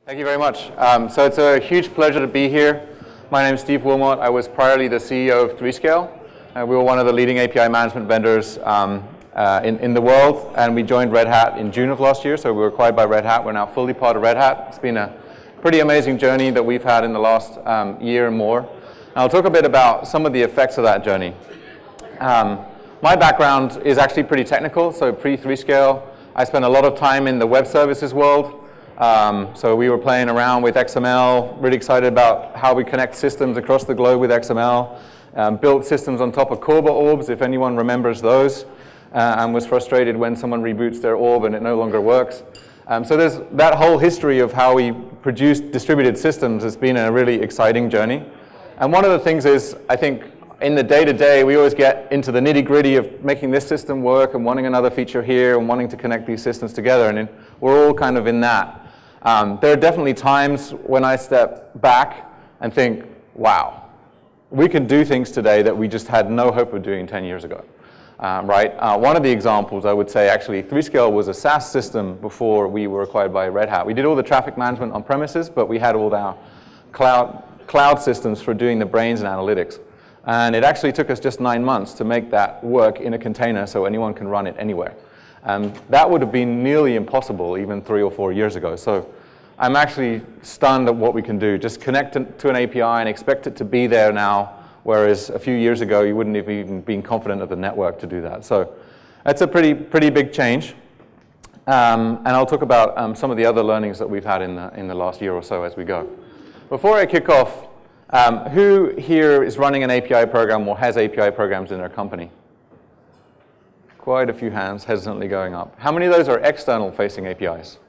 Thank you very much. So it's a huge pleasure to be here. My name is Steve Willmott. I was priorly the CEO of 3Scale. We were one of the leading API management vendors in the world, and we joined Red Hat in June of last year, so we were acquired by Red Hat. We're now fully part of Red Hat. It's been a pretty amazing journey that we've had in the last year and more. And I'll talk a bit about some of the effects of that journey. My background is actually pretty technical, so pre-3Scale, I spent a lot of time in the web services world. So we were playing around with XML, really excited about how we connect systems across the globe with XML, built systems on top of Corba orbs, if anyone remembers those, and was frustrated when someone reboots their orb and it no longer works. So there's that whole history of how we produce distributed systems has been a really exciting journey. And one of the things is, I think, in the day-to-day, we always get into the nitty-gritty of making this system work and wanting another feature here and wanting to connect these systems together, and we're all kind of in that. There are definitely times when I step back and think, wow, we can do things today that we just had no hope of doing 10 years ago, right? One of the examples, I would say, actually, 3Scale was a SaaS system before we were acquired by Red Hat. We did all the traffic management on premises, but we had all our cloud systems for doing the brains and analytics. And it actually took us just 9 months to make that work in a container so anyone can run it anywhere. That would have been nearly impossible even 3 or 4 years ago. So I'm actually stunned at what we can do. Just connect to an API and expect it to be there now, whereas a few years ago you wouldn't have even been confident of the network to do that. So that's a pretty big change. And I'll talk about some of the other learnings that we've had in the last year or so as we go. Before I kick off, who here is running an API program or has API programs in their company? Quite a few hands hesitantly going up. How many of those are external facing APIs?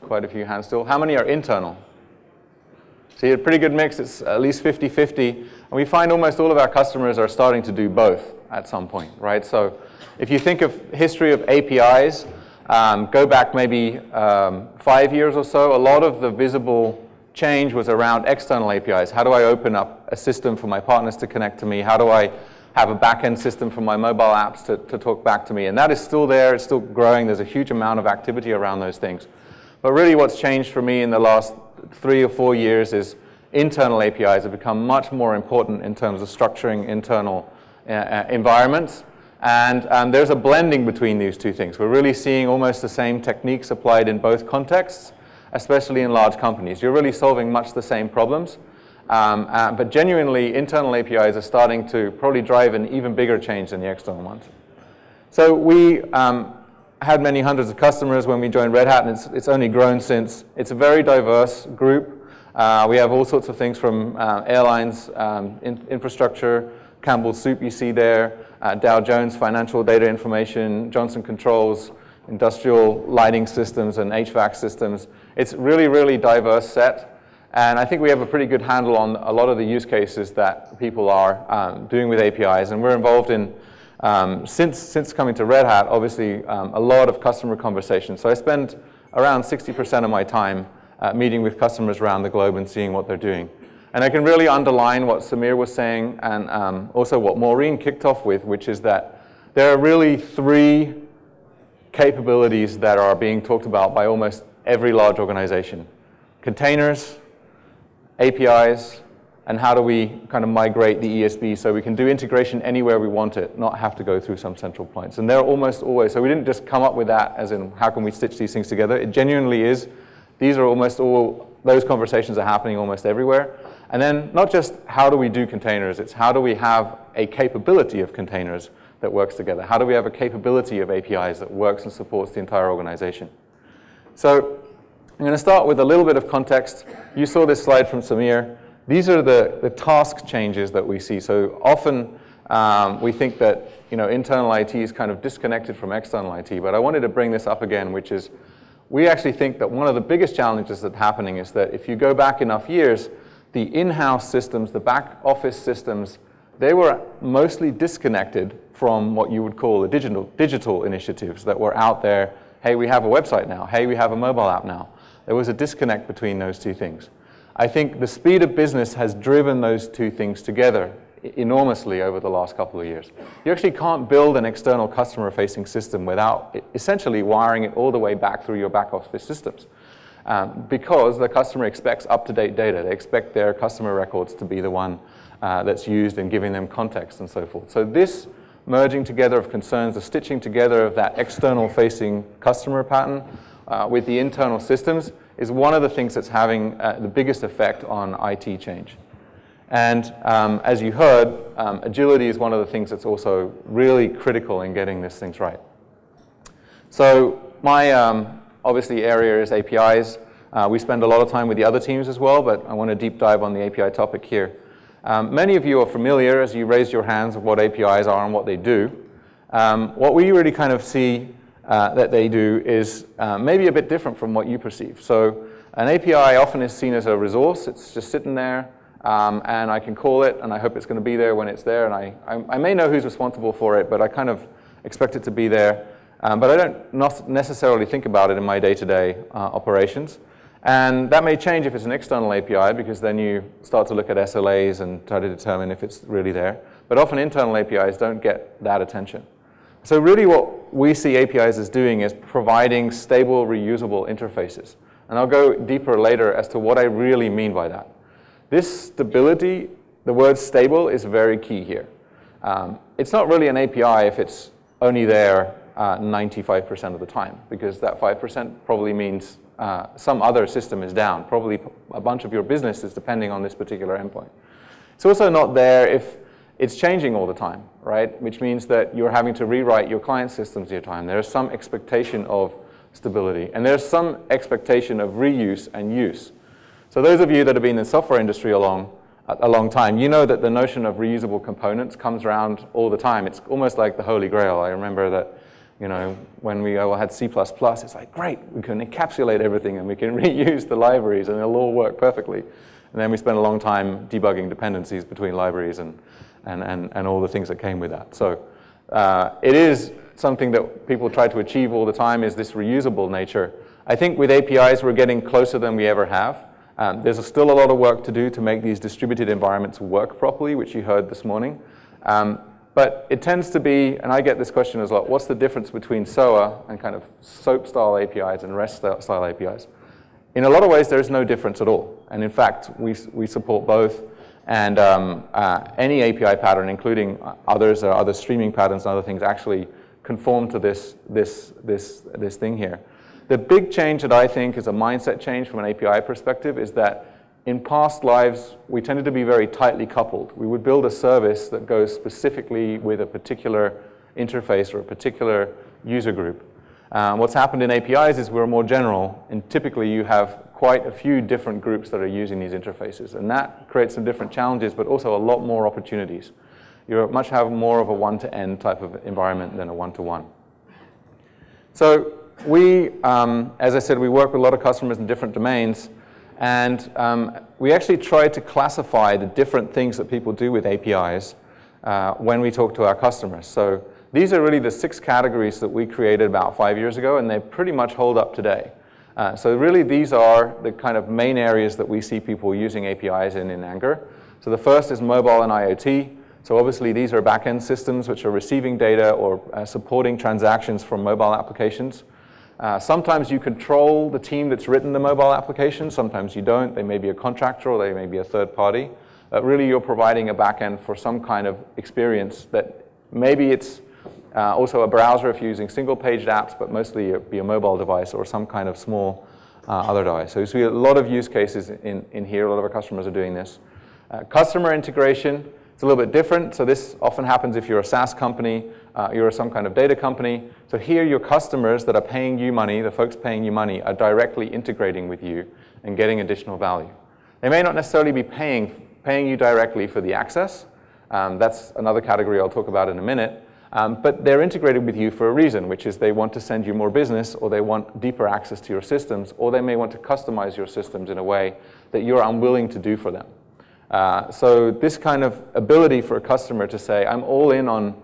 Quite a few hands still. How many are internal? See, a pretty good mix. It's at least 50-50. And we find almost all of our customers are starting to do both at some point, right? So if you think of history of APIs, go back maybe 5 years or so, a lot of the visible change was around external APIs. How do I open up a system for my partners to connect to me? How do I have a back-end system for my mobile apps to talk back to me? And that is still there. It's still growing. There's a huge amount of activity around those things. But really what's changed for me in the last 3 or 4 years is internal APIs have become much more important in terms of structuring internal environments. And there's a blending between these two things. We're really seeing almost the same techniques applied in both contexts, especially in large companies. You're really solving much the same problems. But genuinely, internal APIs are starting to probably drive an even bigger change than the external ones. So we had many hundreds of customers when we joined Red Hat, and it's only grown since. It's a very diverse group. We have all sorts of things from airlines, infrastructure, Campbell's Soup you see there, Dow Jones Financial Data Information, Johnson Controls, industrial lighting systems and HVAC systems. It's really, really diverse set. And I think we have a pretty good handle on a lot of the use cases that people are doing with APIs. And we're involved in, since coming to Red Hat, obviously a lot of customer conversations. So I spend around 60% of my time meeting with customers around the globe and seeing what they're doing. And I can really underline what Samir was saying and also what Maureen kicked off with, which is that there are really 3 capabilities that are being talked about by almost every large organization. Containers, APIs, and how do we kind of migrate the ESB so we can do integration anywhere we want it, not have to go through some central points. And they're almost always, so we didn't just come up with that as in how can we stitch these things together. It genuinely is. These are almost all, those conversations are happening almost everywhere. And then not just how do we do containers, it's how do we have a capability of containers that works together? How do we have a capability of APIs that works and supports the entire organization? So I'm going to start with a little bit of context. You saw this slide from Samir. These are the task changes that we see. So often we think that internal IT is kind of disconnected from external IT, but I wanted to bring this up again, which is we actually think that one of the biggest challenges that's happening is that if you go back enough years, the in-house systems, the back office systems, they were mostly disconnected from what you would call the digital initiatives that were out there. Hey, we have a website now. Hey, we have a mobile app now. There was a disconnect between those two things. I think the speed of business has driven those two things together enormously over the last couple of years. You actually can't build an external customer-facing system without essentially wiring it all the way back through your back office systems. because the customer expects up-to-date data. They expect their customer records to be the one that's used in giving them context and so forth. So this merging together of concerns, the stitching together of that external-facing customer pattern with the internal systems is one of the things that's having the biggest effect on IT change. And as you heard, agility is one of the things that's also really critical in getting these things right. So my obviously area is APIs. We spend a lot of time with the other teams as well, but I want to deep dive on the API topic here. Many of you are familiar, as you raised your hands, of what APIs are and what they do. What we really kind of see that they do is maybe a bit different from what you perceive. So an API often is seen as a resource. It's just sitting there, and I can call it, and I hope it's going to be there when it's there. And I may know who's responsible for it, but I kind of expect it to be there. But I don't not necessarily think about it in my day-to-day operations. And that may change if it's an external API, because then you start to look at SLAs and try to determine if it's really there. But often internal APIs don't get that attention. So really what we see APIs as doing is providing stable, reusable interfaces. And I'll go deeper later as to what I really mean by that. This stability, the word stable, is very key here. It's not really an API if it's only there 95% of the time, because that 5% probably means some other system is down. Probably a bunch of your business is depending on this particular endpoint. It's also not there if it's changing all the time, right? Which means that you're having to rewrite your client systems all the time. There's some expectation of stability, and there's some expectation of reuse and use. So those of you that have been in the software industry a long time, you know that the notion of reusable components comes around all the time. It's almost like the Holy Grail. I remember that, you know, when we all had C++, it's like, great, we can encapsulate everything and we can reuse the libraries and it'll all work perfectly. And then we spent a long time debugging dependencies between libraries and all the things that came with that. So it is something that people try to achieve all the time, is this reusable nature. I think with APIs, we're getting closer than we ever have. There's still a lot of work to do to make these distributed environments work properly, which you heard this morning. But it tends to be, and I get this question as well, what's the difference between SOA and kind of SOAP-style APIs and REST-style APIs? In a lot of ways, there is no difference at all. And in fact, we support both. And any API pattern, including others or other streaming patterns and other things, actually conform to this thing here. The big change that I think is a mindset change from an API perspective is that in past lives, we tended to be very tightly coupled. We would build a service that goes specifically with a particular interface or a particular user group. What's happened in APIs is we're more general, and typically you have quite a few different groups that are using these interfaces. And that creates some different challenges, but also a lot more opportunities. You much have more of a one-to-N type of environment than a one-to-one. So we, as I said, we work with a lot of customers in different domains. And we actually try to classify the different things that people do with APIs when we talk to our customers. So these are really the 6 categories that we created about 5 years ago, and they pretty much hold up today. So really, these are the kind of main areas that we see people using APIs in Anger. So the first is mobile and IoT. So obviously, these are back-end systems which are receiving data or supporting transactions from mobile applications. Sometimes you control the team that's written the mobile application. Sometimes you don't. They may be a contractor or they may be a third party. But really, you're providing a backend for some kind of experience that maybe it's also a browser if you're using single-paged apps, but mostly it'd be a mobile device or some kind of small other device. So you see a lot of use cases in here. A lot of our customers are doing this. Customer integration. It's a little bit different. So this often happens if you're a SaaS company, you're some kind of data company. So here your customers that are paying you money, the folks paying you money, are directly integrating with you and getting additional value. They may not necessarily be paying you directly for the access. That's another category I'll talk about in a minute. But they're integrated with you for a reason, which is they want to send you more business, or they want deeper access to your systems, or they may want to customize your systems in a way that you're unwilling to do for them. So this kind of ability for a customer to say, I'm all in on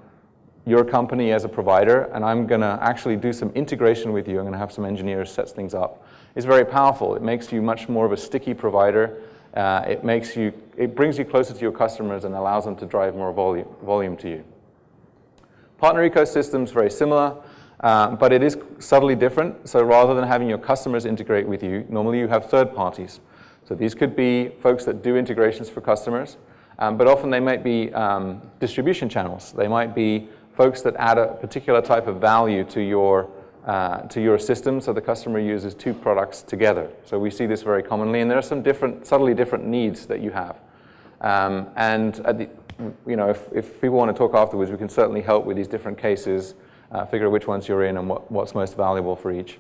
your company as a provider, and I'm going to actually do some integration with you, I'm going to have some engineers set things up, is very powerful. It makes you much more of a sticky provider. It brings you closer to your customers and allows them to drive more volume to you. Partner ecosystems, very similar. But it is subtly different. So rather than having your customers integrate with you, normally you have third parties. So these could be folks that do integrations for customers, but often they might be distribution channels. They might be folks that add a particular type of value to your system, so the customer uses two products together. So we see this very commonly, and there are some subtly different needs that you have. And if people want to talk afterwards, we can certainly help with these different cases, figure out which ones you're in and what's most valuable for each.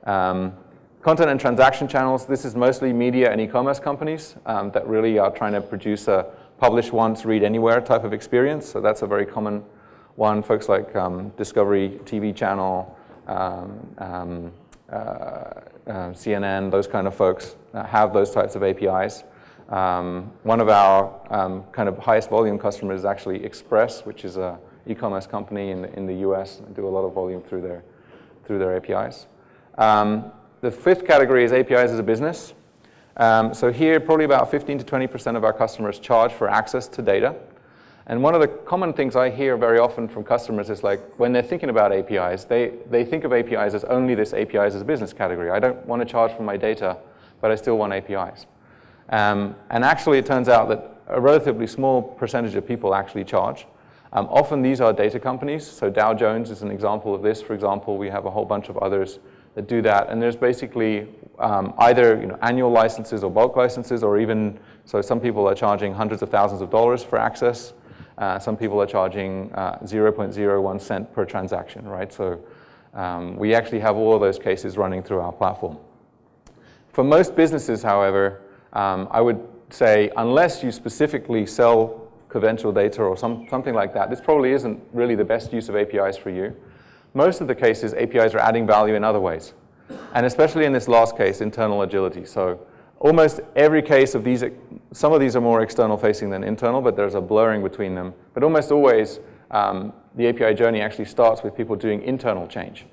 Content and transaction channels, this is mostly media and e-commerce companies that really are trying to produce a publish once, read anywhere type of experience. So that's a very common one. Folks like Discovery TV channel, CNN, those kind of folks have those types of APIs. One of our kind of highest volume customers is actually Express, which is an e-commerce company in the US. They do a lot of volume through their APIs. The fifth category is APIs as a business. So here, probably about 15 to 20% of our customers charge for access to data. And one of the common things I hear very often from customers is like, when they're thinking about APIs, they think of APIs as only this APIs as a business category. I don't want to charge for my data, but I still want APIs. And actually, it turns out that a relatively small percentage of people actually charge. Often these are data companies. So Dow Jones is an example of this. For example, we have a whole bunch of others that do that. And there's basically either annual licenses or bulk licenses, or even, so some people are charging hundreds of thousands of dollars for access. Some people are charging 0.01 cent per transaction, right? So we actually have all of those cases running through our platform. For most businesses, however, I would say unless you specifically sell confidential data or something like that, this probably isn't really the best use of APIs for you. Most of the cases, APIs are adding value in other ways. And especially in this last case, internal agility. So almost every case of these, some of these are more external facing than internal, but there's a blurring between them. But almost always, the API journey actually starts with people doing internal change.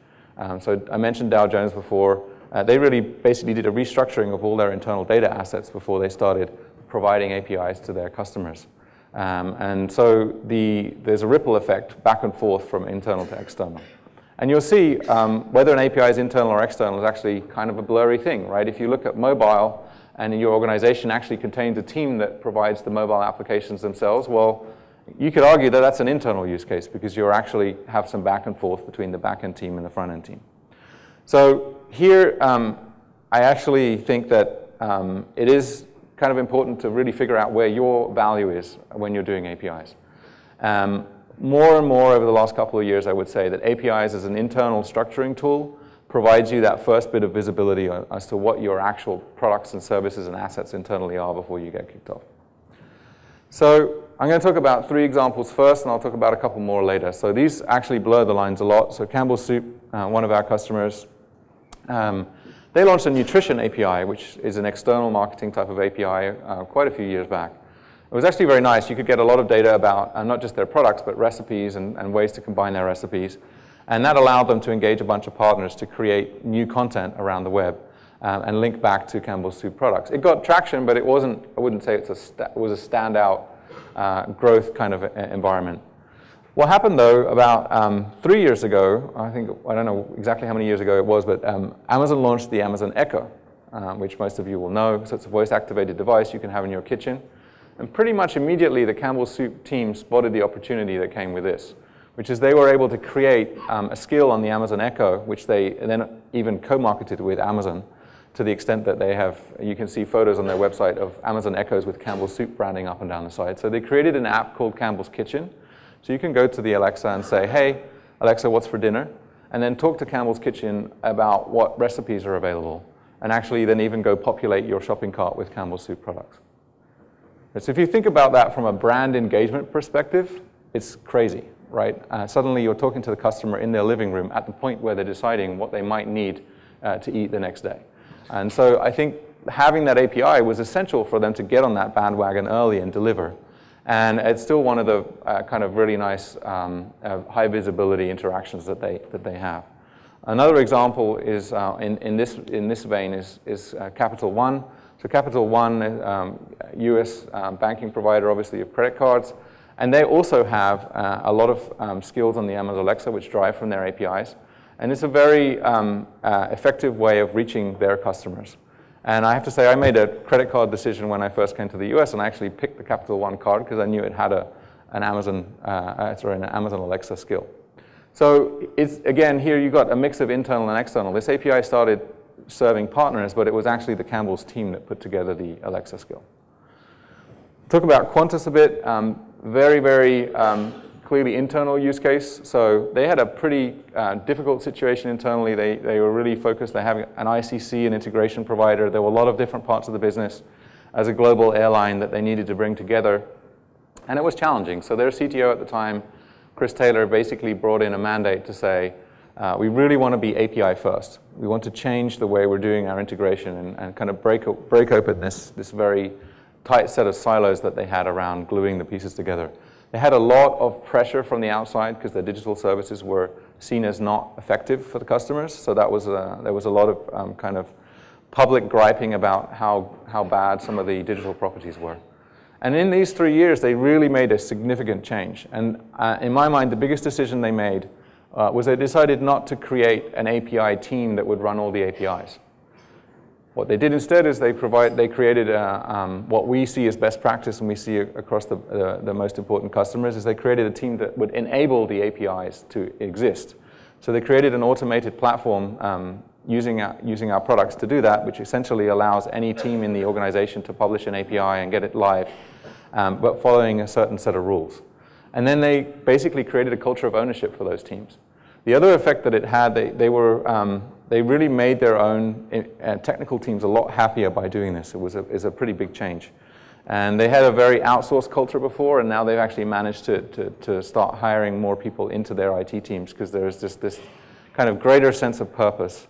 So I mentioned Dow Jones before. They really basically did a restructuring of all their internal data assets before they started providing APIs to their customers. And so there's a ripple effect back and forth from internal to external. And you'll see whether an API is internal or external is actually kind of a blurry thing, right? If you look at mobile and your organization actually contains a team that provides the mobile applications themselves, well, you could argue that that's an internal use case because you actually have some back and forth between the back-end team and the front-end team. So here, I actually think that it is kind of important to really figure out where your value is when you're doing APIs. More and more over the last couple of years, I would say that APIs as an internal structuring tool provides you that first bit of visibility as to what your actual products and services and assets internally are before you get kicked off. So I'm going to talk about 3 examples first, and I'll talk about a couple more later. So these actually blur the lines a lot. So Campbell's Soup, one of our customers, they launched a nutrition API, which is an external marketing type of API quite a few years back. It was actually very nice. You could get a lot of data about not just their products, but recipes and ways to combine their recipes. And that allowed them to engage a bunch of partners to create new content around the web and link back to Campbell's Soup products. It got traction, but it wasn't, I wouldn't say it was a standout growth kind of environment. What happened, though, about 3 years ago, I don't know exactly how many years ago it was, but Amazon launched the Amazon Echo, which most of you will know. So it's a voice-activated device you can have in your kitchen. And pretty much immediately, the Campbell's Soup team spotted the opportunity that came with this, which is they were able to create a skill on the Amazon Echo, which they then even co-marketed with Amazon to the extent that they have, you can see photos on their website of Amazon Echoes with Campbell's Soup branding up and down the side. So they created an app called Campbell's Kitchen. So you can go to the Alexa and say, hey, Alexa, what's for dinner? And then talk to Campbell's Kitchen about what recipes are available. And actually then even go populate your shopping cart with Campbell's Soup products. So if you think about that from a brand engagement perspective, it's crazy, right? Suddenly you're talking to the customer in their living room at the point where they're deciding what they might need to eat the next day. And so I think having that API was essential for them to get on that bandwagon early and deliver. And it's still one of the kind of really nice high visibility interactions that they have. Another example is in this vein is Capital One. So Capital One, US banking provider, obviously, of credit cards. And they also have a lot of skills on the Amazon Alexa, which drive from their APIs. And it's a very effective way of reaching their customers. And I have to say, I made a credit card decision when I first came to the US, and I actually picked the Capital One card because I knew it had an Amazon Alexa skill. So it's, again, here you've got a mix of internal and external. This API started serving partners, but it was actually the Campbell's team that put together the Alexa skill. Talk about Qantas a bit. Very, very clearly internal use case. So they had a pretty difficult situation internally. They were really focused. They have an ICC, an integration provider. There were a lot of different parts of the business as a global airline that they needed to bring together. And it was challenging. So their CTO at the time, Chris Taylor, basically brought in a mandate to say, we really want to be API first. We want to change the way we're doing our integration and kind of break open this very tight set of silos that they had around gluing the pieces together. They had a lot of pressure from the outside because their digital services were seen as not effective for the customers. So that was there was a lot of kind of public griping about how bad some of the digital properties were. And in these 3 years, they really made a significant change. And in my mind, the biggest decision they made was they decided not to create an API team that would run all the APIs. What they did instead is they created what we see as best practice and we see across the most important customers is they created a team that would enable the APIs to exist. So they created an automated platform using our products to do that, which essentially allows any team in the organization to publish an API and get it live, but following a certain set of rules. And then they basically created a culture of ownership for those teams. The other effect that it had, they really made their own technical teams a lot happier by doing this. It was a pretty big change. And they had a very outsourced culture before, and now they've actually managed to start hiring more people into their IT teams because there's just this kind of greater sense of purpose.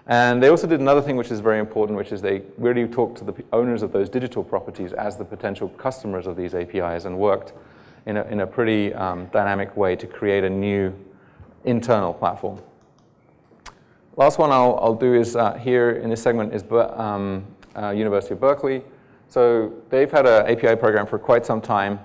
And they also did another thing which is very important, which is they really talked to the owners of those digital properties as the potential customers of these APIs and worked in a pretty dynamic way to create a new internal platform. Last one I'll do is here in this segment is University of Berkeley. So they've had an API program for quite some time.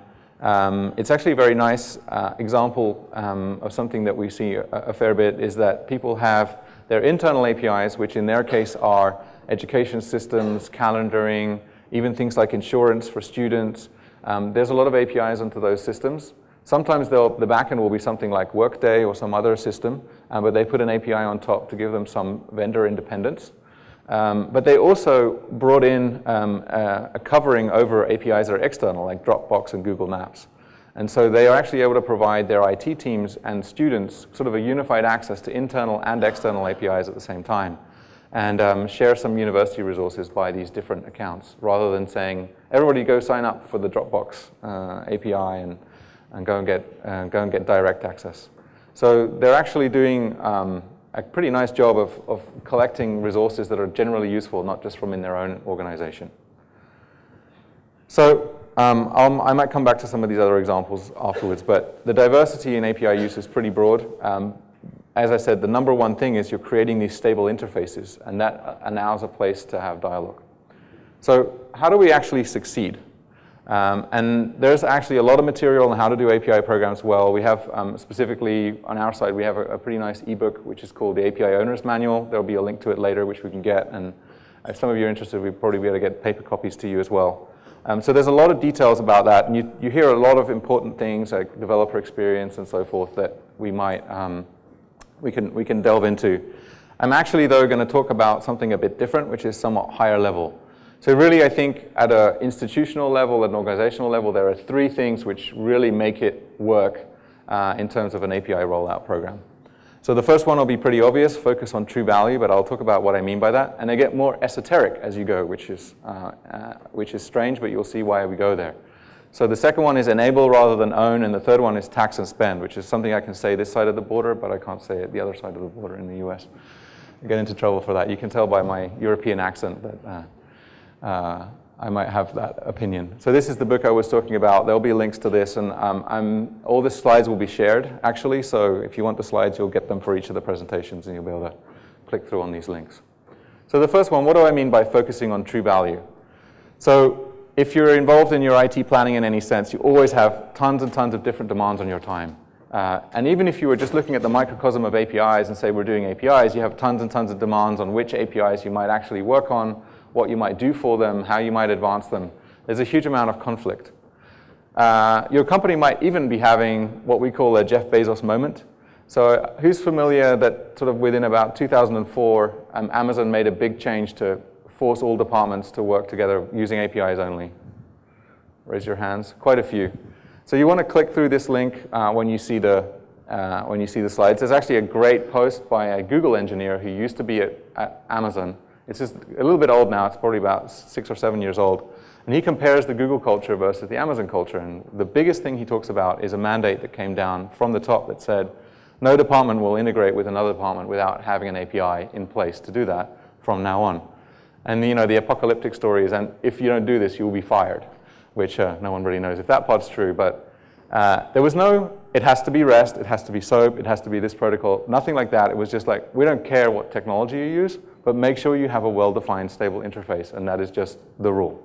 It's actually a very nice example of something that we see a fair bit is that people have their internal APIs, which in their case are education systems, calendaring, even things like insurance for students. There's a lot of APIs into those systems. Sometimes the backend will be something like Workday or some other system, but they put an API on top to give them some vendor independence. But they also brought in a covering over APIs that are external, like Dropbox and Google Maps. And so they are actually able to provide their IT teams and students sort of a unified access to internal and external APIs at the same time, and share some university resources by these different accounts, rather than saying, everybody go sign up for the Dropbox API and go and get direct access. So they're actually doing a pretty nice job of collecting resources that are generally useful, not just from in their own organization. So I might come back to some of these other examples afterwards, but the diversity in API use is pretty broad. As I said, the number one thing is you're creating these stable interfaces, and that allows a place to have dialogue. So how do we actually succeed? And there's actually a lot of material on how to do API programs well. We have, specifically on our side, we have a pretty nice ebook, which is called the API Owner's Manual. There'll be a link to it later, which we can get. And if some of you are interested, we'll probably be able to get paper copies to you as well. So there's a lot of details about that. And you hear a lot of important things like developer experience and so forth that we might, we can delve into. I'm actually, though, going to talk about something a bit different, which is somewhat higher level. So really, I think at an institutional level, at an organizational level, there are three things which really make it work in terms of an API rollout program. So the first one will be pretty obvious, focus on true value, but I'll talk about what I mean by that. And they get more esoteric as you go, which is strange, but you'll see why we go there. So the second one is enable rather than own, and the third one is tax and spend, which is something I can say this side of the border, but I can't say it the other side of the border in the US. I get into trouble for that. You can tell by my European accent that I might have that opinion. So this is the book I was talking about. There'll be links to this, and all the slides will be shared, actually. So if you want the slides, you'll get them for each of the presentations, and you'll be able to click through on these links. So the first one, what do I mean by focusing on true value? So if you're involved in your IT planning in any sense, you always have tons and tons of different demands on your time. And even if you were just looking at the microcosm of APIs and say we're doing APIs, you have tons and tons of demands on which APIs you might actually work on, what you might do for them, how you might advance them. There's a huge amount of conflict. Your company might even be having what we call a Jeff Bezos moment. So who's familiar that sort of within about 2004, Amazon made a big change to force all departments to work together using APIs only? Raise your hands. Quite a few. So you want to click through this link when you see the slides. There's actually a great post by a Google engineer who used to be at Amazon. It's just a little bit old now. It's probably about 6 or 7 years old. And he compares the Google culture versus the Amazon culture. And the biggest thing he talks about is a mandate that came down from the top that said, no department will integrate with another department without having an API in place to do that from now on. And the apocalyptic story is, and if you don't do this, you'll be fired, which no one really knows if that part's true. But there was no, it has to be REST, it has to be SOAP, it has to be this protocol, nothing like that. It was just like, we don't care what technology you use, but make sure you have a well-defined, stable interface, and that is just the rule.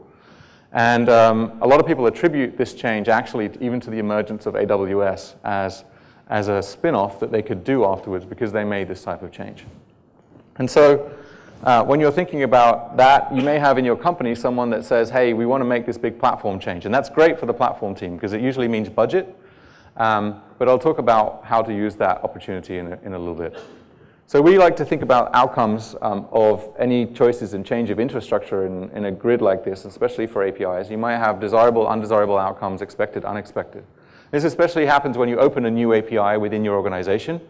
And a lot of people attribute this change actually even to the emergence of AWS as a spin-off that they could do afterwards because they made this type of change. And so when you're thinking about that, you may have in your company someone that says, hey, we want to make this big platform change. And that's great for the platform team because it usually means budget. But I'll talk about how to use that opportunity in a little bit. So we like to think about outcomes of any choices in change of infrastructure in a grid like this, especially for APIs. You might have desirable, undesirable outcomes, expected, unexpected. This especially happens when you open a new API within your organization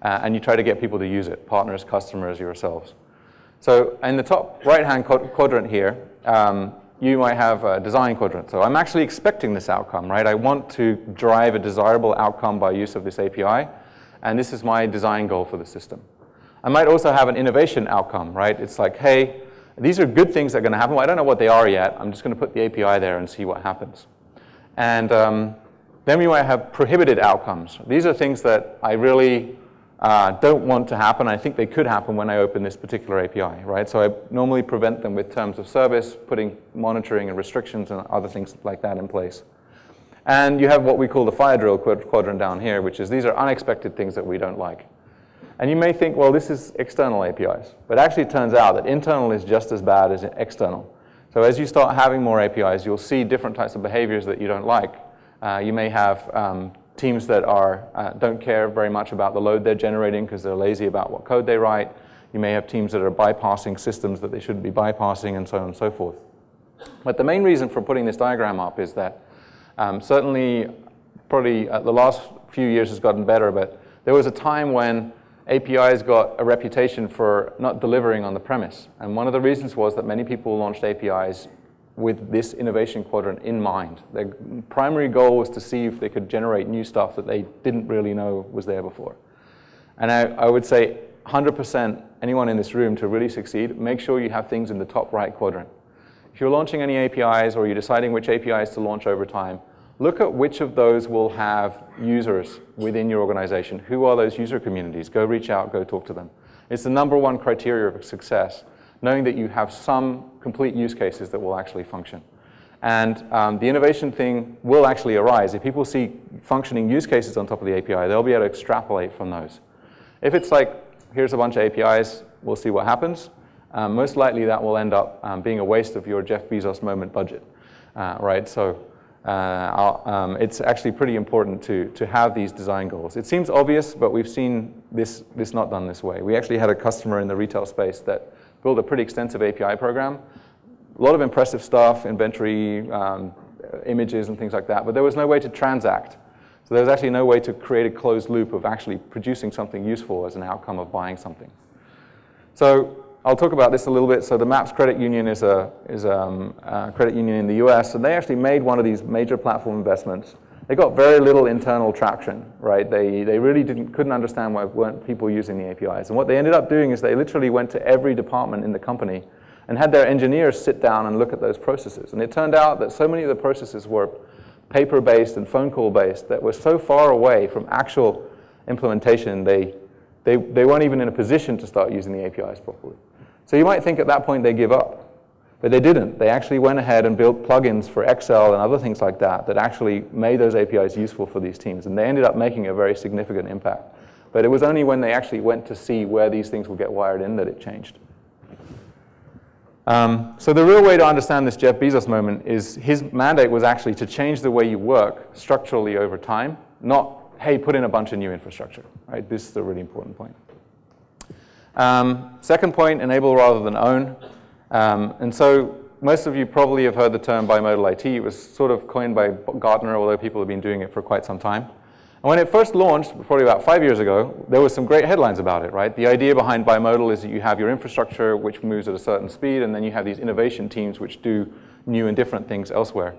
and you try to get people to use it, partners, customers, yourselves. So in the top right-hand quadrant here, you might have a design quadrant. So I'm actually expecting this outcome, right? I want to drive a desirable outcome by use of this API, and this is my design goal for the system. I might also have an innovation outcome, right? It's like, hey, these are good things that are going to happen. Well, I don't know what they are yet. I'm just going to put the API there and see what happens. And then we might have prohibited outcomes. These are things that I really don't want to happen. I think they could happen when I open this particular API, right? So I normally prevent them with terms of service, putting monitoring and restrictions and other things like that in place. And you have what we call the fire drill quadrant down here, which is these are unexpected things that we don't like. And you may think, well, this is external APIs. But actually it turns out that internal is just as bad as external. So as you start having more APIs, you'll see different types of behaviors that you don't like. You may have teams that don't care very much about the load they're generating because they're lazy about what code they write. You may have teams that are bypassing systems that they shouldn't be bypassing, and so on and so forth. But the main reason for putting this diagram up is that certainly, probably the last few years has gotten better, but there was a time when APIs got a reputation for not delivering on the premise. And one of the reasons was that many people launched APIs with this innovation quadrant in mind. Their primary goal was to see if they could generate new stuff that they didn't really know was there before. And I would say 100% anyone in this room to really succeed, make sure you have things in the top right quadrant. If you're launching any APIs or you're deciding which APIs to launch over time, look at which of those will have users within your organization. Who are those user communities? Go reach out, go talk to them. It's the #1 criteria of success, knowing that you have some complete use cases that will actually function. And the innovation thing will actually arise. If people see functioning use cases on top of the API, they'll be able to extrapolate from those. If it's like, here's a bunch of APIs, we'll see what happens, most likely that will end up being a waste of your Jeff Bezos moment budget, right? So it's actually pretty important to have these design goals. It seems obvious, but we've seen this not done this way. We actually had a customer in the retail space that built a pretty extensive API program. A lot of impressive stuff, inventory, images and things like that, but there was no way to transact. So there was actually no way to create a closed loop of actually producing something useful as an outcome of buying something. So I'll talk about this a little bit. So the MAPS Credit Union is a credit union in the US, and they actually made one of these major platform investments. They got very little internal traction, right? They really couldn't understand why weren't people using the APIs. And what they ended up doing is they literally went to every department in the company and had their engineers sit down and look at those processes. And it turned out that so many of the processes were paper-based and phone call-based that were so far away from actual implementation, they weren't even in a position to start using the APIs properly. So you might think at that point they give up. But they didn't. They actually went ahead and built plugins for Excel and other things like that that actually made those APIs useful for these teams. And they ended up making a very significant impact. But it was only when they actually went to see where these things would get wired in that it changed. So the real way to understand this Jeff Bezos moment is his mandate was actually to change the way you work structurally over time, not, hey, put in a bunch of new infrastructure. Right? This is a really important point. Second point, enable rather than own. And so most of you probably have heard the term bimodal IT. It was sort of coined by Gartner, although people have been doing it for quite some time. And when it first launched, probably about 5 years ago, there were some great headlines about it, right? The idea behind bimodal is that you have your infrastructure which moves at a certain speed, and then you have these innovation teams which do new and different things elsewhere.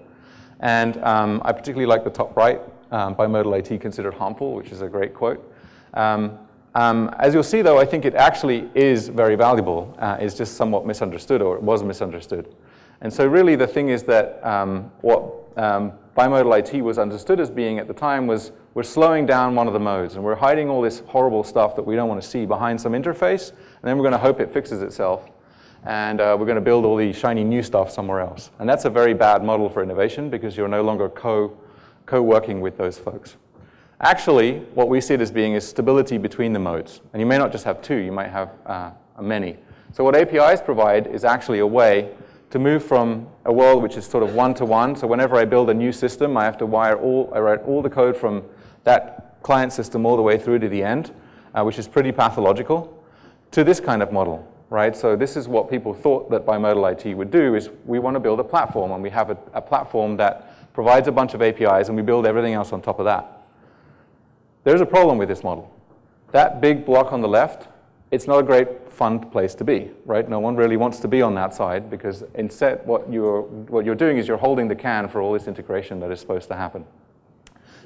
And I particularly like the top right, bimodal IT considered harmful, which is a great quote. As you'll see, though, I think it actually is very valuable. It's just somewhat misunderstood, or it was misunderstood. And so really the thing is that what bimodal IT was understood as being at the time was we're slowing down one of the modes, and we're hiding all this horrible stuff that we don't want to see behind some interface, and then we're going to hope it fixes itself, and we're going to build all the shiny new stuff somewhere else. And that's a very bad model for innovation because you're no longer co-working with those folks. Actually, what we see it as being is stability between the modes. And you may not just have two, you might have many. So what APIs provide is actually a way to move from a world which is sort of one-to-one. So whenever I build a new system, I have to write all the code from that client system all the way through to the end, which is pretty pathological, to this kind of model, right? So this is what people thought that bimodal IT would do, is we want to build a platform, and we have a platform that provides a bunch of APIs, and we build everything else on top of that. There's a problem with this model. That big block on the left, it's not a great fun place to be, right? No one really wants to be on that side because instead what you're doing is you're holding the can for all this integration that is supposed to happen.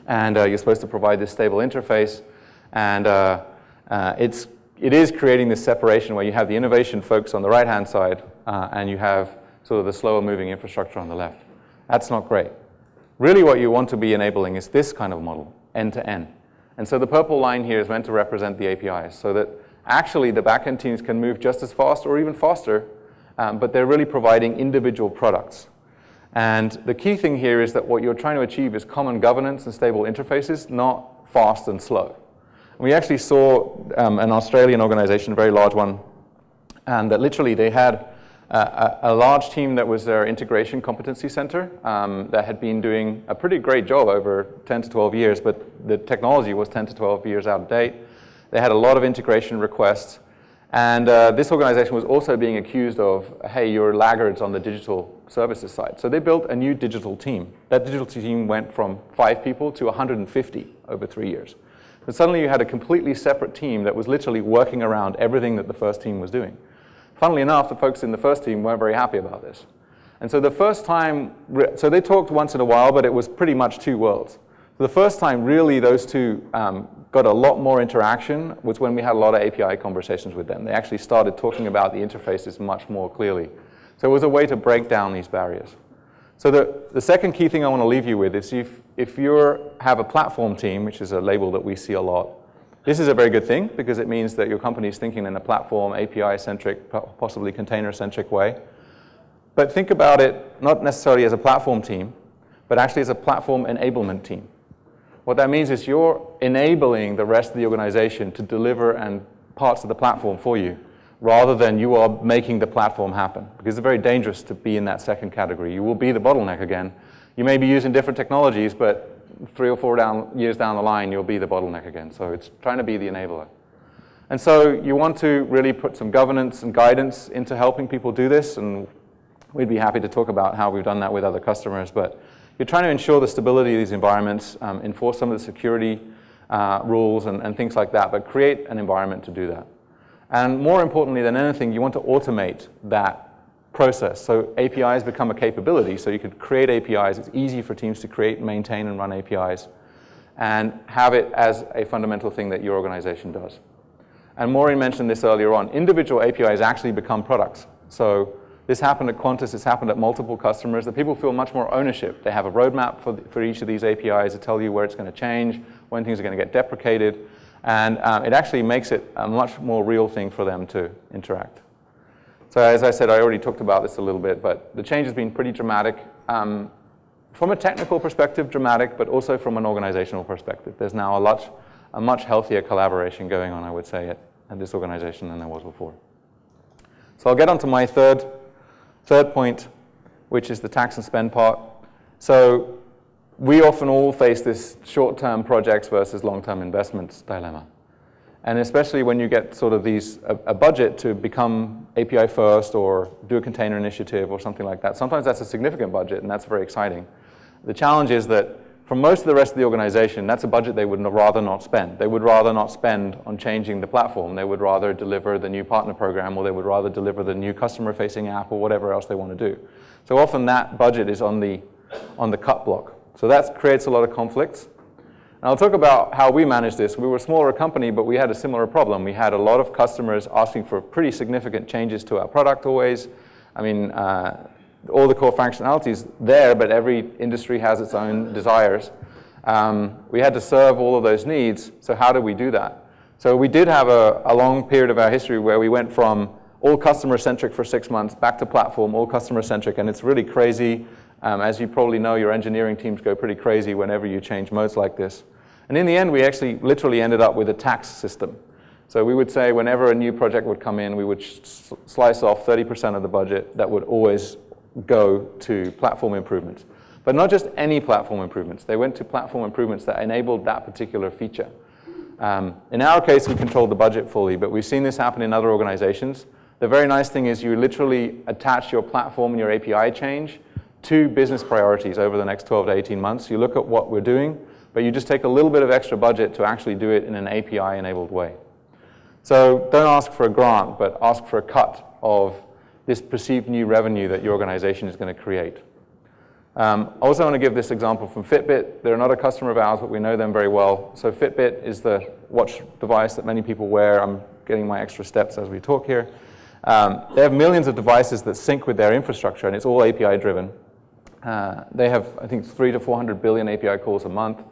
And you're supposed to provide this stable interface, and it is creating this separation where you have the innovation folks on the right-hand side and you have sort of the slower moving infrastructure on the left. That's not great. Really what you want to be enabling is this kind of model, end-to-end. And so the purple line here is meant to represent the APIs so that actually the backend teams can move just as fast or even faster, but they're really providing individual products. And the key thing here is that what you're trying to achieve is common governance and stable interfaces, not fast and slow. And we actually saw an Australian organization, a very large one, and that literally they had a large team that was their integration competency center that had been doing a pretty great job over 10 to 12 years, but the technology was 10 to 12 years out of date. They had a lot of integration requests, and this organization was also being accused of, hey, you're laggards on the digital services side. So they built a new digital team. That digital team went from 5 people to 150 over 3 years. So suddenly you had a completely separate team that was literally working around everything that the first team was doing. Funnily enough, the folks in the first team weren't very happy about this. And so the first time, so they talked once in a while, but it was pretty much two worlds. So the first time, really, those two got a lot more interaction was when we had a lot of API conversations with them. They actually started talking about the interfaces much more clearly. So it was a way to break down these barriers. So the second key thing I want to leave you with is if you have a platform team, which is a label that we see a lot, this is a very good thing because it means that your company is thinking in a platform, API-centric, possibly container-centric way. But think about it not necessarily as a platform team, but actually as a platform enablement team. What that means is you're enabling the rest of the organization to deliver and parts of the platform for you, rather than you are making the platform happen. Because it's very dangerous to be in that second category. You will be the bottleneck again. You may be using different technologies, but 3 or 4 years down the line, you'll be the bottleneck again. So it's trying to be the enabler. And so you want to really put some governance and guidance into helping people do this, and we'd be happy to talk about how we've done that with other customers. But you're trying to ensure the stability of these environments, enforce some of the security rules and things like that, but create an environment to do that. And more importantly than anything, you want to automate that process. So APIs become a capability, so you could create APIs. It's easy for teams to create, maintain, and run APIs, and have it as a fundamental thing that your organization does. And Maureen mentioned this earlier on. Individual APIs actually become products. So this happened at Qantas. It's happened at multiple customers. That people feel much more ownership. They have a roadmap for each of these APIs to tell you where it's going to change, when things are going to get deprecated, and it actually makes it a much more real thing for them to interact. So as I said, I already talked about this a little bit, but the change has been pretty dramatic. From a technical perspective, dramatic, but also from an organizational perspective. There's now a much healthier collaboration going on, I would say, at this organization than there was before. So I'll get on to my third point, which is the tax and spend part. So we often all face this short-term projects versus long-term investments dilemma. And especially when you get sort of a budget to become API first or do a container initiative or something like that. Sometimes that's a significant budget, and that's very exciting. The challenge is that for most of the rest of the organization, that's a budget they would rather not spend. They would rather not spend on changing the platform. They would rather deliver the new partner program, or they would rather deliver the new customer-facing app, or whatever else they want to do. So often that budget is on the cut block. So that creates a lot of conflicts. And I'll talk about how we managed this. We were a smaller company, but we had a similar problem. We had a lot of customers asking for pretty significant changes to our product always. I mean, all the core functionalities there, but every industry has its own desires. We had to serve all of those needs, so how do we do that? So we did have a long period of our history where we went from all customer-centric for 6 months back to platform, all customer-centric, and it's really crazy. As you probably know, your engineering teams go pretty crazy whenever you change modes like this. And in the end, we actually literally ended up with a tax system. So we would say whenever a new project would come in, we would slice off 30% of the budget that would always go to platform improvements. But not just any platform improvements. They went to platform improvements that enabled that particular feature. In our case, we controlled the budget fully, but we've seen this happen in other organizations. The very nice thing is you literally attach your platform and your API change to business priorities over the next 12 to 18 months. You look at what we're doing, but you just take a little bit of extra budget to actually do it in an API-enabled way. So don't ask for a grant, but ask for a cut of this perceived new revenue that your organization is going to create. I also want to give this example from Fitbit. They're not a customer of ours, but we know them very well. So Fitbit is the watch device that many people wear. I'm getting my extra steps as we talk here. They have millions of devices that sync with their infrastructure, and it's all API-driven. They have, I think, 300 to 400 billion API calls a month.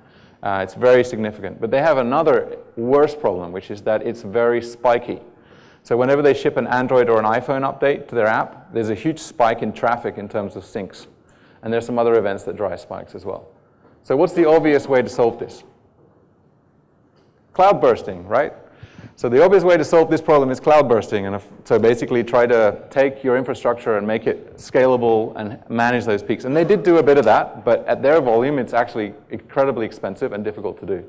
It's very significant. But they have another worse problem, which is that it's very spiky. So whenever they ship an Android or an iPhone update to their app, there's a huge spike in traffic in terms of syncs. And there's some other events that drive spikes as well. So what's the obvious way to solve this? Cloud bursting, right? So the obvious way to solve this problem is cloud bursting. And so basically try to take your infrastructure and make it scalable and manage those peaks. And they did do a bit of that, but at their volume, it's actually incredibly expensive and difficult to do.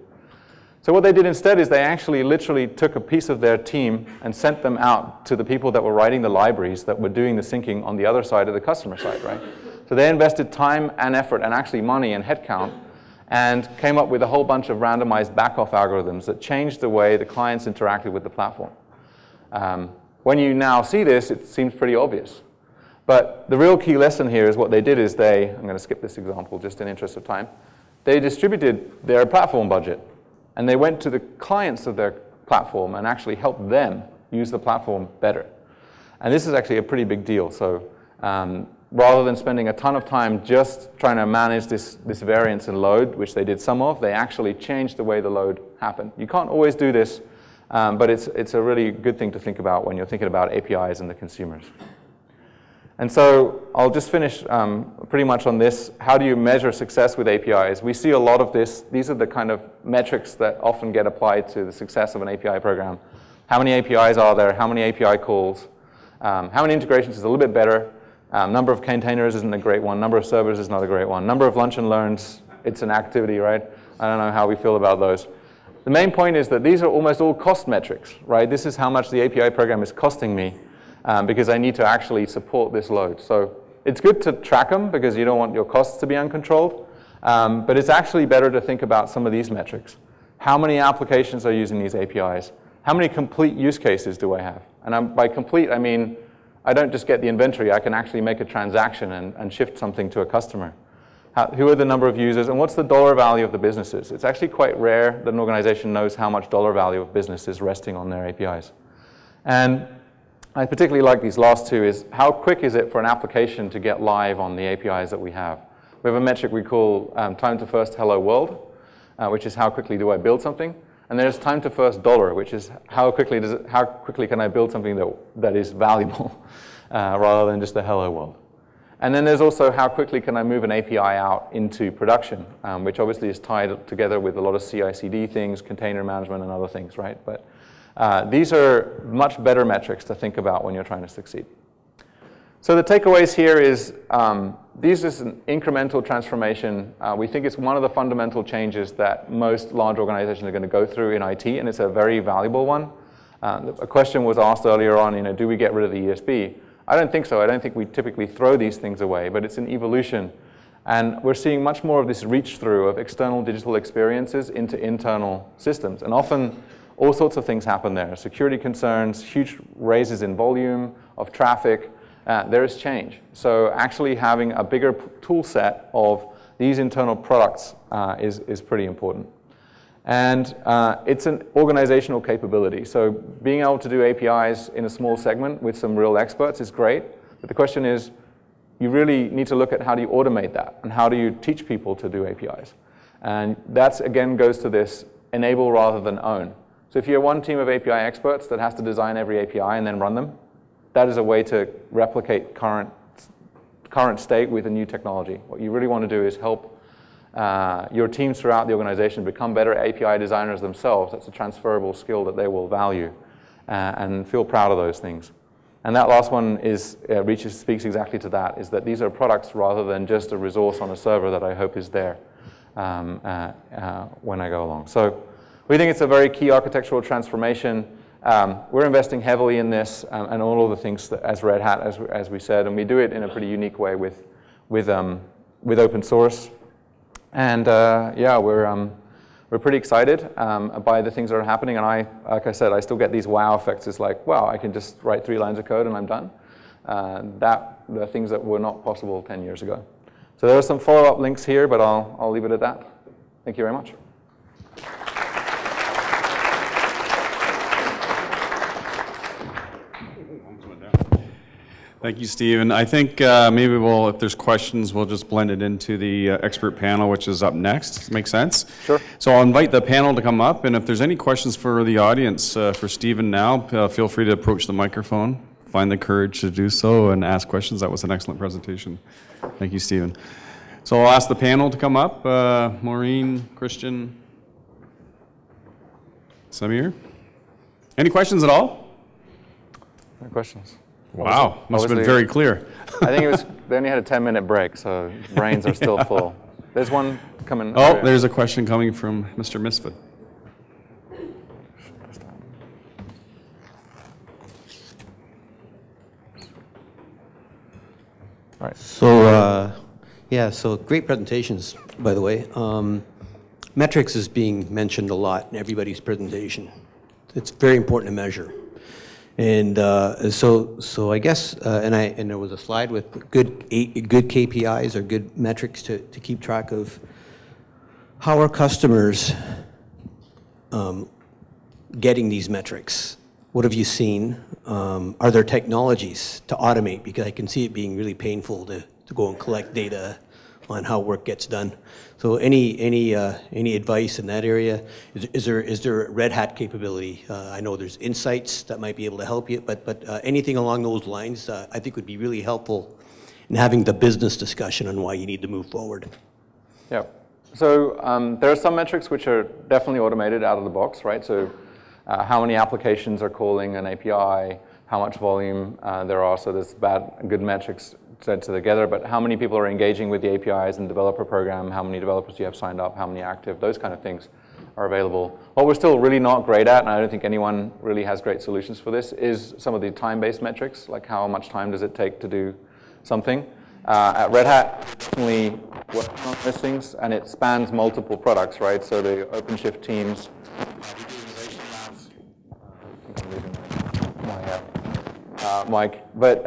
So what they did instead is they actually literally took a piece of their team and sent them out to the people that were writing the libraries that were doing the syncing on the other side of the customer side, right? So they invested time and effort and actually money and headcount and came up with a whole bunch of randomized back-off algorithms that changed the way the clients interacted with the platform. When you now see this, it seems pretty obvious. But the real key lesson here is what they did is I'm going to skip this example just in interest of time, they distributed their platform budget. And they went to the clients of their platform and actually helped them use the platform better. And this is actually a pretty big deal. So rather than spending a ton of time just trying to manage this variance in load, which they did some of, they actually changed the way the load happened. You can't always do this, but it's a really good thing to think about when you're thinking about APIs and the consumers. And so I'll just finish pretty much on this. How do you measure success with APIs? We see a lot of this. These are the kind of metrics that often get applied to the success of an API program. How many APIs are there? How many API calls? How many integrations is a little bit better? Number of containers isn't a great one. Number of servers is not a great one. Number of lunch and learns, it's an activity, right? I don't know how we feel about those. The main point is that these are almost all cost metrics, right? This is how much the API program is costing me. Because I need to actually support this load. So it's good to track them because you don't want your costs to be uncontrolled. But it's actually better to think about some of these metrics. How many applications are using these APIs? How many complete use cases do I have? And by complete, I mean, I don't just get the inventory. I can actually make a transaction and shift something to a customer. Who are the number of users? And what's the dollar value of the businesses? It's actually quite rare that an organization knows how much dollar value of business is resting on their APIs. And I particularly like these last two is how quick is it for an application to get live on the APIs that we have. We have a metric we call time to first hello world, which is how quickly do I build something. And there's time to first dollar, which is how quickly can I build something that is valuable rather than just a hello world. And then there's also how quickly can I move an API out into production, which obviously is tied together with a lot of CI/CD things, container management, and other things, right? But these are much better metrics to think about when you're trying to succeed. So the takeaways here is this is an incremental transformation. We think it's one of the fundamental changes that most large organizations are going to go through in IT, and it's a very valuable one. A question was asked earlier on, do we get rid of the ESB? I don't think so. I don't think we typically throw these things away, but it's an evolution. And we're seeing much more of this reach through of external digital experiences into internal systems. And often all sorts of things happen there. Security concerns, huge raises in volume of traffic. There is change. So actually having a bigger tool set of these internal products is pretty important. And it's an organizational capability. So being able to do APIs in a small segment with some real experts is great. But the question is, you really need to look at how do you automate that and how do you teach people to do APIs. And that, again, goes to this enable rather than own. So if you're one team of API experts that has to design every API and then run them, that is a way to replicate current state with a new technology. What you really want to do is help your teams throughout the organization become better API designers themselves. That's a transferable skill that they will value and feel proud of those things. And that last one is, speaks exactly to that, is that these are products rather than just a resource on a server that I hope is there when I go along. So we think it's a very key architectural transformation. We're investing heavily in this and all of the things that, as Red Hat, as we said, and we do it in a pretty unique way with open source. And yeah, we're pretty excited by the things that are happening. And like I said, I still get these wow effects. It's like, wow, I can just write 3 lines of code and I'm done. The things that were not possible 10 years ago. So there are some follow-up links here, but I'll leave it at that. Thank you very much. Thank you, Steve. And I think maybe if there's questions, we'll just blend it into the expert panel, which is up next. Make sense? Sure. So I'll invite the panel to come up, and if there's any questions for the audience, for Stephen now, feel free to approach the microphone, find the courage to do so, and ask questions. That was an excellent presentation. Thank you, Stephen. So I'll ask the panel to come up. Maureen, Christian, Samir. Any questions at all? No questions. Wow, must have been very clear. I think they only had a 10-minute break, so brains are still full. There's one coming. Oh, there's a question coming from Mr. Misfit. All right. So, yeah, so great presentations, by the way. Metrics is being mentioned a lot in everybody's presentation. It's very important to measure. And so I guess, and there was a slide with good KPIs or good metrics to keep track of how are customers getting these metrics. What have you seen? Are there technologies to automate? Because I can see it being really painful to go and collect data on how work gets done. So any advice in that area? Is there Red Hat capability? I know there's insights that might be able to help you, but anything along those lines I think would be really helpful in having the business discussion on why you need to move forward. Yeah. So there are some metrics which are definitely automated out of the box, right? So how many applications are calling an API, how much volume there are, so there's good metrics said together, but how many people are engaging with the APIs and developer program, how many developers do you have signed up, how many active, those kind of things are available. What we're still really not great at, and I don't think anyone really has great solutions for this, is some of the time-based metrics, like how much time does it take to do something. At Red Hat, definitely working on those things, and it spans multiple products, right? So the OpenShift teams, Mike, but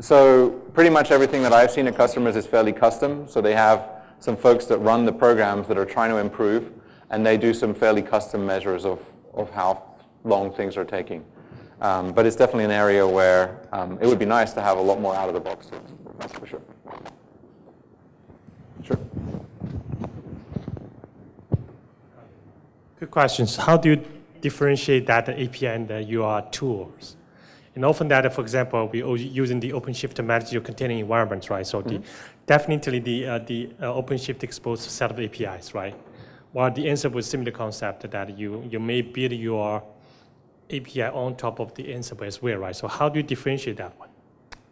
so pretty much everything that I've seen at customers is fairly custom. So they have some folks that run the programs that are trying to improve, and they do some fairly custom measures of how long things are taking. But it's definitely an area where it would be nice to have a lot more out of the box, that's for sure. Sure. Good questions. How do you differentiate that API and your tools? And often that, for example, we are using the OpenShift to manage your container environments, right? So definitely the OpenShift exposed a set of APIs, right? While the Ansible was similar concept that you may build your API on top of the Ansible as well, right? So how do you differentiate that one?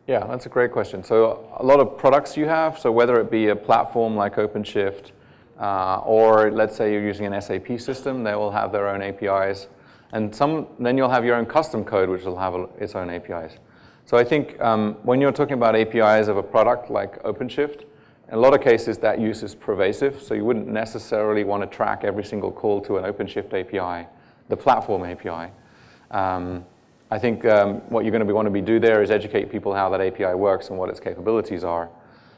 Yeah, that's a great question. So a lot of products you have, so whether it be a platform like OpenShift, or let's say you're using an SAP system, they will have their own APIs. And then you'll have your own custom code, which will have its own APIs. So I think when you're talking about APIs of a product like OpenShift, in a lot of cases that use is pervasive, so you wouldn't necessarily want to track every single call to an OpenShift API, the platform API. I think what you're going to want to do there is educate people how that API works and what its capabilities are.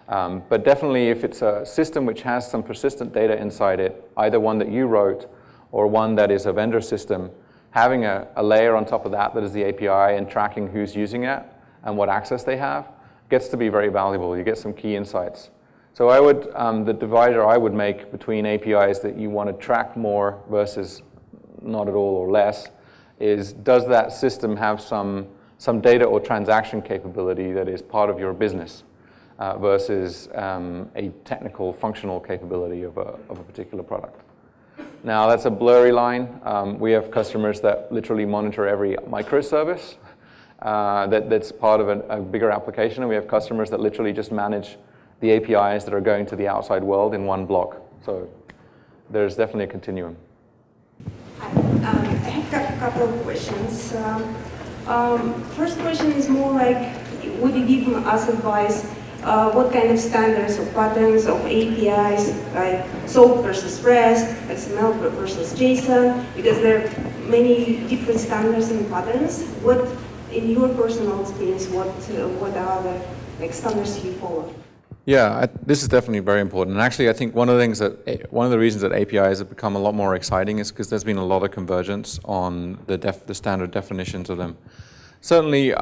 But definitely if it's a system which has some persistent data inside it, either one that you wrote or one that is a vendor system, having a layer on top of that is the API and tracking who's using it and what access they have gets to be very valuable. You get some key insights. So I would, the divider I would make between APIs that you want to track more versus not at all or less is, does that system have some data or transaction capability that is part of your business versus a technical functional capability of a particular product. Now, that's a blurry line. We have customers that literally monitor every microservice that's part of a bigger application, and we have customers that literally just manage the APIs that are going to the outside world in one block. So there's definitely a continuum. I have a couple of questions. First question is more like, would you give us advice what kind of standards or patterns of APIs, like SOAP versus REST, XML versus JSON, because there are many different standards and patterns. What, in your personal experience, what are the standards you follow? Yeah, this is definitely very important. And actually, I think one of the reasons that APIs have become a lot more exciting is because there's been a lot of convergence on the standard definitions of them. Certainly,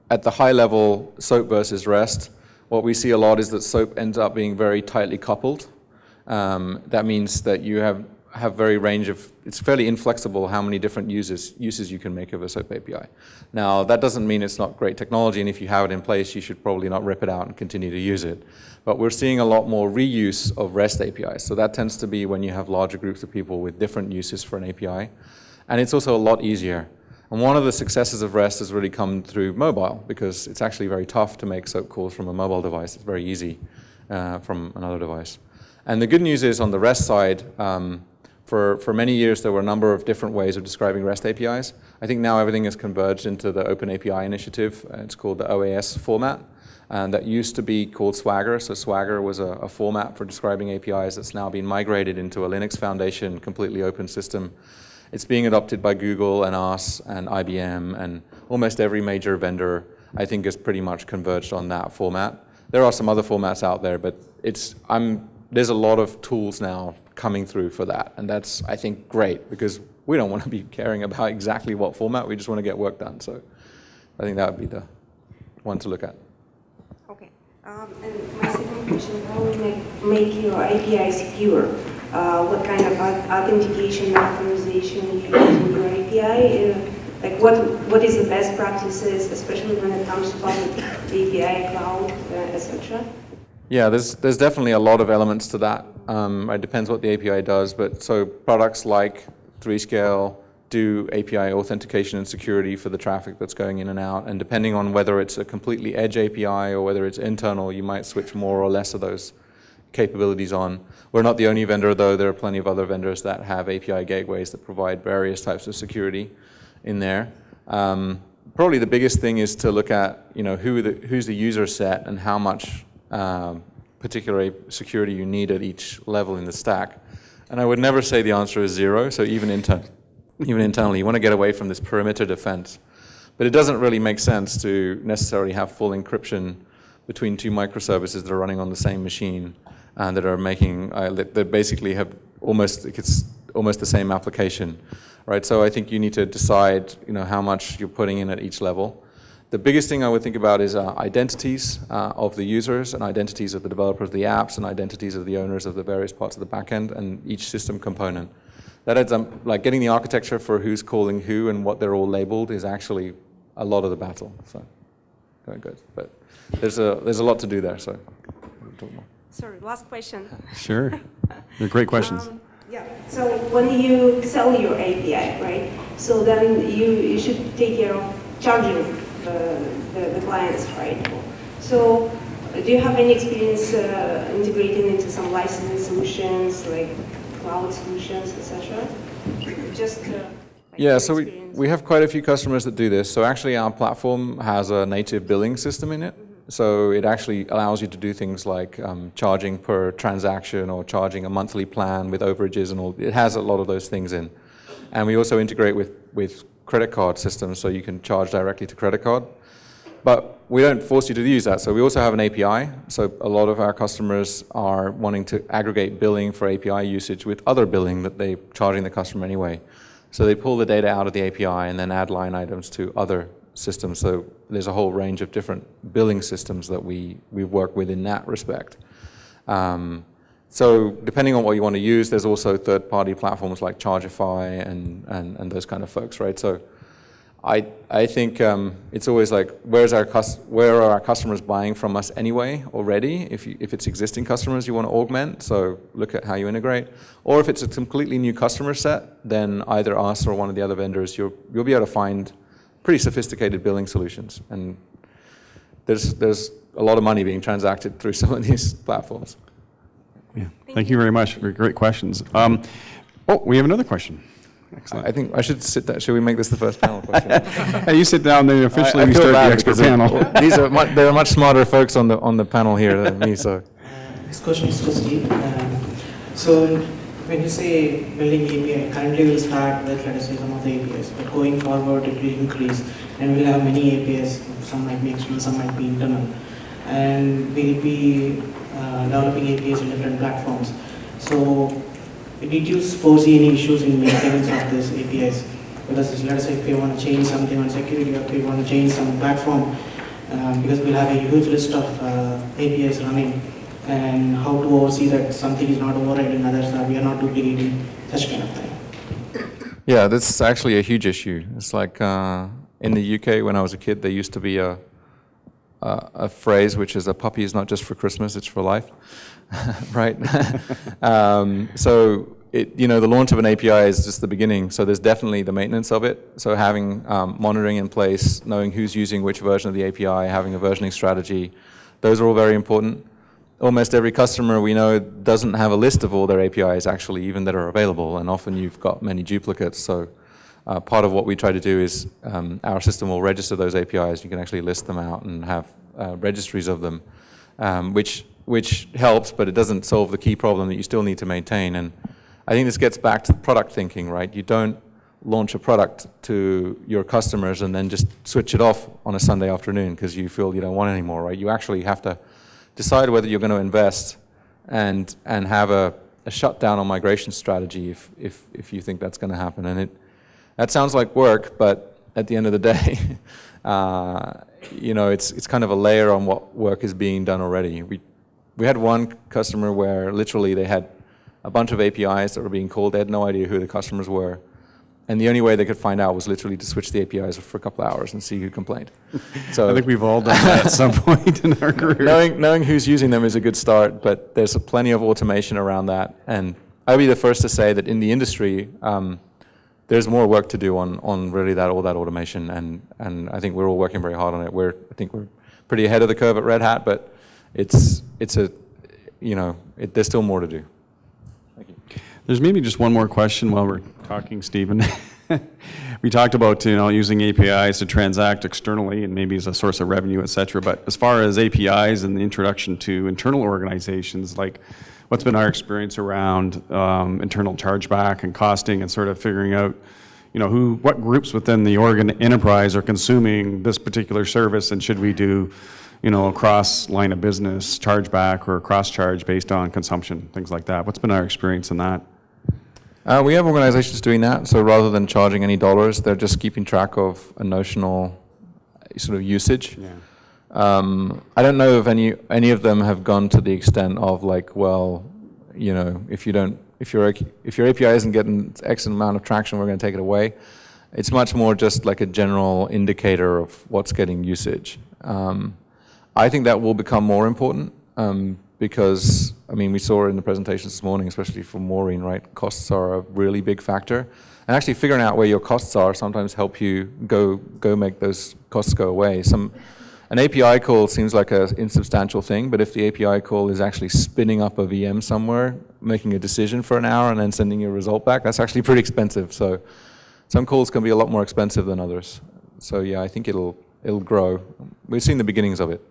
at the high level, SOAP versus REST, what we see a lot is that SOAP ends up being very tightly coupled. That means that you have very range of, it's fairly inflexible how many different uses you can make of a SOAP API. Now, that doesn't mean it's not great technology, and if you have it in place, you should probably not rip it out and continue to use it. But we're seeing a lot more reuse of REST APIs. So that tends to be when you have larger groups of people with different uses for an API. And it's also a lot easier. And one of the successes of REST has really come through mobile, because it's actually very tough to make SOAP calls from a mobile device. It's very easy from another device. And the good news is on the REST side, for many years there were a number of different ways of describing REST APIs. I think now everything has converged into the Open API initiative. It's called the OAS format. And that used to be called Swagger. So Swagger was a format for describing APIs that's now been migrated into a Linux Foundation, completely open system. It's being adopted by Google and us and IBM, and almost every major vendor, I think, has pretty much converged on that format. There are some other formats out there, but there's a lot of tools now coming through for that, and that's, I think, great, because we don't want to be caring about exactly what format, we just want to get work done. So I think that would be the one to look at. Okay, and my second question, how will you make your API secure? What kind of authentication and authorization you use in your API? Like what is the best practices, especially when it comes to public API, cloud, etc.? Yeah, there's definitely a lot of elements to that. It depends what the API does, but so products like 3Scale do API authentication and security for the traffic that's going in and out, and depending on whether it's a completely edge API or whether it's internal, you might switch more or less of those capabilities on. We're not the only vendor, though. There are plenty of other vendors that have API gateways that provide various types of security in there. Probably the biggest thing is to look at, who's the user set and how much particular security you need at each level in the stack. And I would never say the answer is zero. So even internally, you want to get away from this perimeter defense. But it doesn't really make sense to necessarily have full encryption between two microservices that are running on the same machine and that are making, that basically have almost the same application, right? So I think you need to decide, how much you're putting in at each level. The biggest thing I would think about is identities of the users and identities of the developers of the apps and identities of the owners of the various parts of the backend and each system component. That ends up, like getting the architecture for who's calling who and what they're all labeled is actually a lot of the battle. So, very good. But there's a lot to do there, so we'll talk more. Sorry, last question. Sure. They're great questions. Yeah, so when you sell your API, right, so then you should take care of charging the clients, right? So do you have any experience integrating into some licensing solutions, like cloud solutions, etc.? Just yeah, so we have quite a few customers that do this. So actually our platform has a native billing system in it. So it actually allows you to do things like charging per transaction or charging a monthly plan with overages and all. It has a lot of those things in. And we also integrate with credit card systems, so you can charge directly to credit card. But we don't force you to use that. So we also have an API. So a lot of our customers are wanting to aggregate billing for API usage with other billing that they're charging the customer anyway. So they pull the data out of the API and then add line items to other systems. So there's a whole range of different billing systems that we work with in that respect. So depending on what you want to use, there's also third-party platforms like Chargeify and those kind of folks, right? So I think it's always like, where are our customers buying from us anyway already? If it's existing customers you want to augment, so look at how you integrate. Or if it's a completely new customer set, then either us or one of the other vendors, you'll be able to find pretty sophisticated billing solutions. And there's a lot of money being transacted through some of these platforms. Yeah. Thank you very much for great questions. Oh, we have another question. Excellent. I think I should sit down. Should we make this the first panel question? Hey, you sit down, then officially we start the expert panel. There are much smarter folks on the panel here than me. So, this question is for Steve. So, when you say building API, currently we'll start with, let us say, some of the APIs, but going forward it will increase, and we'll have many APIs. Some might be external, some might be internal, and we'll be developing APIs in different platforms. So, did you foresee any issues in maintenance of these APIs? Because let us say if you want to change something on security, or if you want to change some platform, because we'll have a huge list of APIs running, and how to oversee that something is not overriding others, that we are not duplicating, such kind of thing. Yeah, this is actually a huge issue. It's like in the UK when I was a kid, there used to be a phrase which is, a puppy is not just for Christmas, it's for life. Right? So the launch of an API is just the beginning. So there's definitely the maintenance of it. So having monitoring in place, knowing who's using which version of the API, having a versioning strategy, those are all very important. Almost every customer we know doesn't have a list of all their APIs actually, even that are available, and often you've got many duplicates. So part of what we try to do is our system will register those APIs. You can actually list them out and have registries of them, which helps, but it doesn't solve the key problem that you still need to maintain. And I think this gets back to product thinking, right? You don't launch a product to your customers and then just switch it off on a Sunday afternoon because you feel you don't want it anymore, right? You actually have to decide whether you're going to invest and have a shutdown or migration strategy if you think that's going to happen. And that sounds like work, but at the end of the day, it's kind of a layer on what work is being done already. We had one customer where literally they had a bunch of APIs that were being called. They had no idea who the customers were. And the only way they could find out was literally to switch the APIs for a couple of hours and see who complained. So I think we've all done that at some point in our career. Knowing who's using them is a good start, but there's plenty of automation around that. And I'll be the first to say that in the industry, there's more work to do on really all that automation. And I think we're all working very hard on it. I think we're pretty ahead of the curve at Red Hat, but there's still more to do. Thank you. There's maybe just one more question while we're talking, Stephen. We talked about using APIs to transact externally and maybe as a source of revenue, et cetera. But as far as APIs and the introduction to internal organizations, like what's been our experience around internal chargeback and costing and sort of figuring out what groups within the enterprise are consuming this particular service, and should we do across line of business chargeback or cross charge based on consumption, things like that. What's been our experience in that? We have organizations doing that. So rather than charging any dollars, they're just keeping track of a notional sort of usage. Yeah. I don't know if any of them have gone to the extent of like, well, you know, if your API isn't getting X amount of traction, we're going to take it away. It's much more just like a general indicator of what's getting usage. I think that will become more important because, I mean, we saw in the presentations this morning, especially for Maureen, right? Costs are a really big factor. And actually figuring out where your costs are sometimes help you go make those costs go away. An API call seems like an insubstantial thing, but if the API call is actually spinning up a VM somewhere, making a decision for an hour and then sending you a result back, that's actually pretty expensive. So some calls can be a lot more expensive than others. So yeah, I think it'll grow. We've seen the beginnings of it.